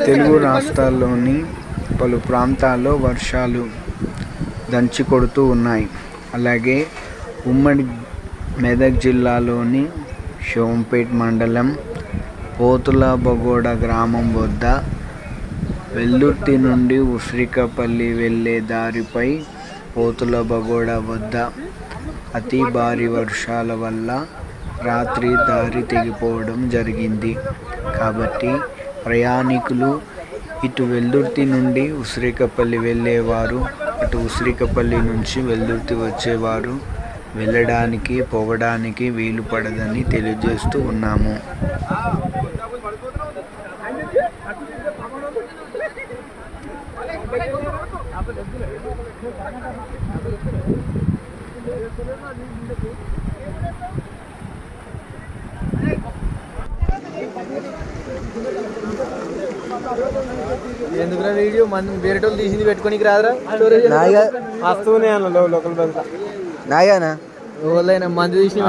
తెలుగు రాష్ట్రాల్లోని పలు ప్రాంతాల్లో వర్షాలు దంచి కొడుతూ ఉన్నాయి. అలాగే ఉమ్మడి మెదక్ జిల్లాలోని షోంపేట్ మండలం పోతులబగోడ గ్రామం వద్ద వెల్దుర్తి నుండి ఉసిరికపల్లి వెళ్ళే దారిపై పోతులబగోడ వద్ద అతి భారీ వర్షాల వల్ల రాత్రి దారి తెగిపోవడం జరిగింది. కాబట్టి ప్రయాణికులు ఇటు వెల్దుర్తి నుండి ఉసిరికపల్లి వెళ్ళేవారు, అటు ఉసిరికపల్లి నుంచి వెల్దుర్తి వచ్చేవారు వెళ్ళడానికి పోవడానికి వీలు పడదని తెలియజేస్తూ ఉన్నాము. ఎందుకురా వీడియో మన వేరేటోళ్ళు తీసింది పెట్టుకోనికి రాదురా వస్తూనే అన్న లోకల్ బస్ నాయనా మంది తీసి